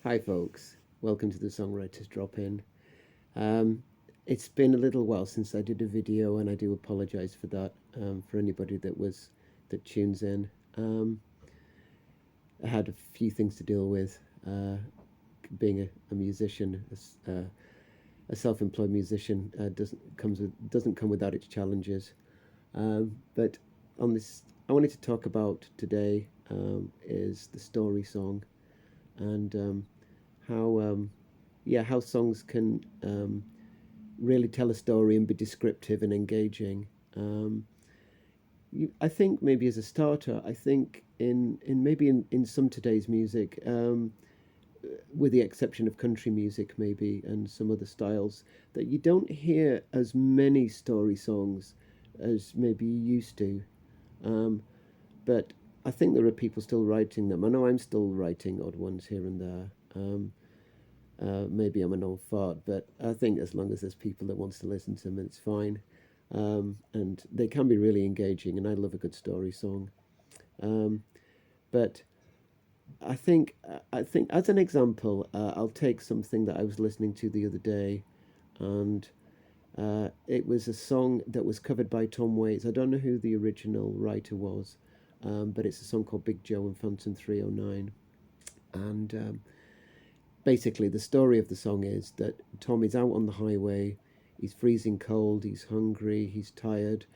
Hi, folks. Welcome to the Songwriters Drop In. Um, it's been a little while since I did a video, and I do apologize for that. For anybody that tunes in, I had a few things to deal with. Being a musician, a self-employed musician, doesn't come without its challenges. But on this, I wanted to talk about today is the story song and how songs can really tell a story and be descriptive and engaging. Um, I think maybe as a starter, I think in some today's music, with the exception of country music maybe and some other styles, that you don't hear as many story songs as maybe you used to. Um, but I think there are people still writing them. I know I'm still writing odd ones here and there. Maybe I'm an old fart, but I think as long as there's people that wants to listen to them, it's fine. And they can be really engaging, and I love a good story song. Um, but I think as an example, I'll take something that I was listening to the other day, and it was a song that was covered by Tom Waits. I don't know who the original writer was, but it's a song called Big Joe and Phantom 309. And basically, the story of the song is that Tom is out on the highway. He's freezing cold. He's hungry. He's tired.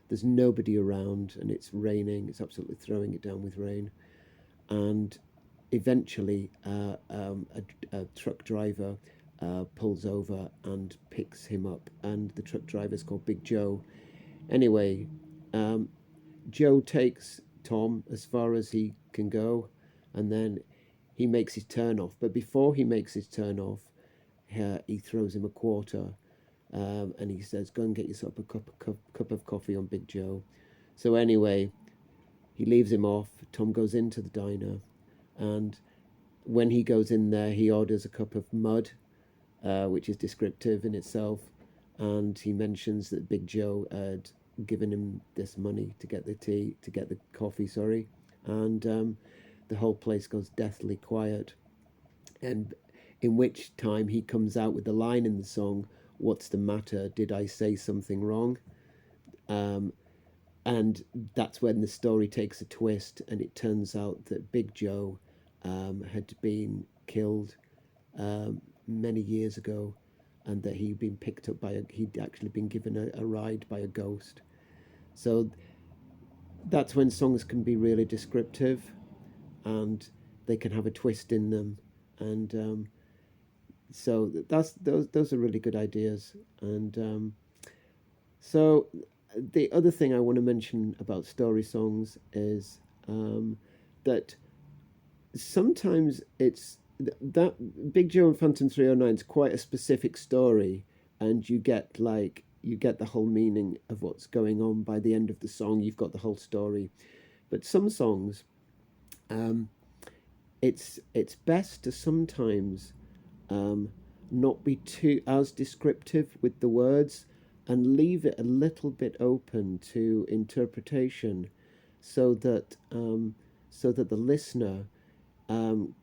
There's nobody around, and it's raining. It's absolutely throwing it down with rain. And eventually, a truck driver pulls over and picks him up. And the truck driver is called Big Joe. Anyway, um, Joe takes Tom as far as he can go, and then he makes his turn off. But before he makes his turn off, he throws him a quarter, and he says, "Go and get yourself a cup of coffee on Big Joe." So anyway, he leaves him off. Tom goes into the diner, and when he goes in there, he orders a cup of mud, which is descriptive in itself. And he mentions that Big Joe had given him this money to get the coffee, sorry. And the whole place goes deathly quiet. And in which time he comes out with the line in the song, "What's the matter? Did I say something wrong?" Um, and that's when the story takes a twist, and it turns out that Big Joe had been killed many years ago, and that he'd actually been given a ride by a ghost. So that's when songs can be really descriptive, and they can have a twist in them, and so those are really good ideas. And so the other thing I want to mention about story songs is that sometimes it's that Big Joe and Phantom 309 is quite a specific story, and you get the whole meaning of what's going on by the end of the song. You've got the whole story. But some songs, um, it's best to sometimes um, not be too as descriptive with the words, and leave it a little bit open to interpretation, so that the listener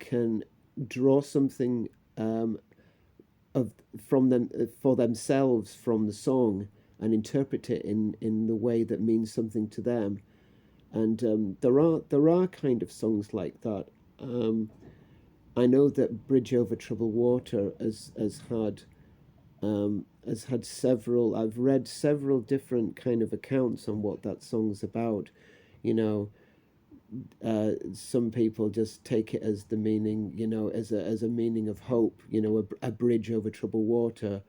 can draw something of from them for themselves from the song, and interpret it in the way that means something to them. And there are kind of songs like that. Um, I know that Bridge Over Troubled Water has had several. I've read several different kind of accounts on what that song's about. You know, some people just take it as the meaning, as a meaning of hope. A bridge over troubled water.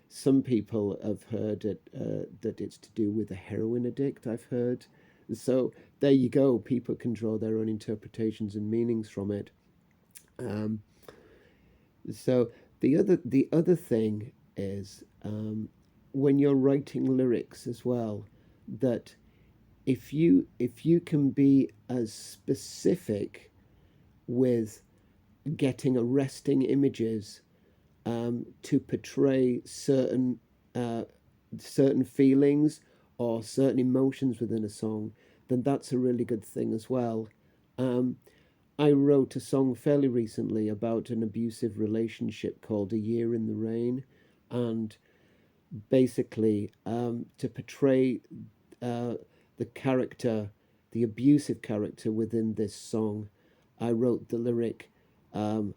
Some people have heard that it's to do with a heroin addict. I've heard. So there you go. People can draw their own interpretations and meanings from it. Um, so the other thing is, when you're writing lyrics as well, that if you can be as specific with getting arresting images, to portray uh, certain feelings or certain emotions within a song, then that's a really good thing as well. Um, I wrote a song fairly recently about an abusive relationship called A Year in the Rain. And basically, to portray uh, the character, the abusive character within this song, I wrote the lyric, um,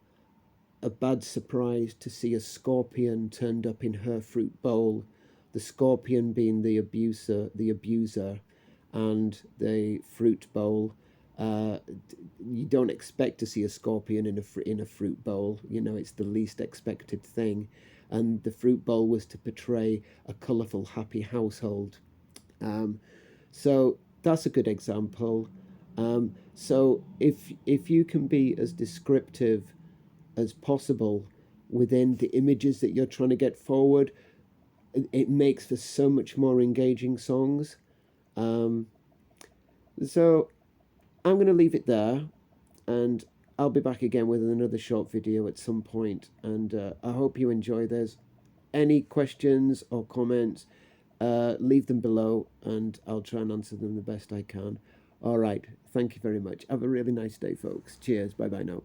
a bad surprise to see a scorpion turned up in her fruit bowl. The scorpion being the abuser, and the fruit bowl. Uh, you don't expect to see a scorpion in a fruit bowl. You know, it's the least expected thing, and the fruit bowl was to portray a colourful, happy household. Um, so that's a good example. So if you can be as descriptive as possible within the images that you're trying to get forward, it makes for so much more engaging songs. Um, so I'm going to leave it there, and I'll be back again with another short video at some point. And I hope you enjoy this. Any questions or comments, leave them below, and I'll try and answer them the best I can. All right. Thank you very much. Have a really nice day, folks. Cheers. Bye bye now.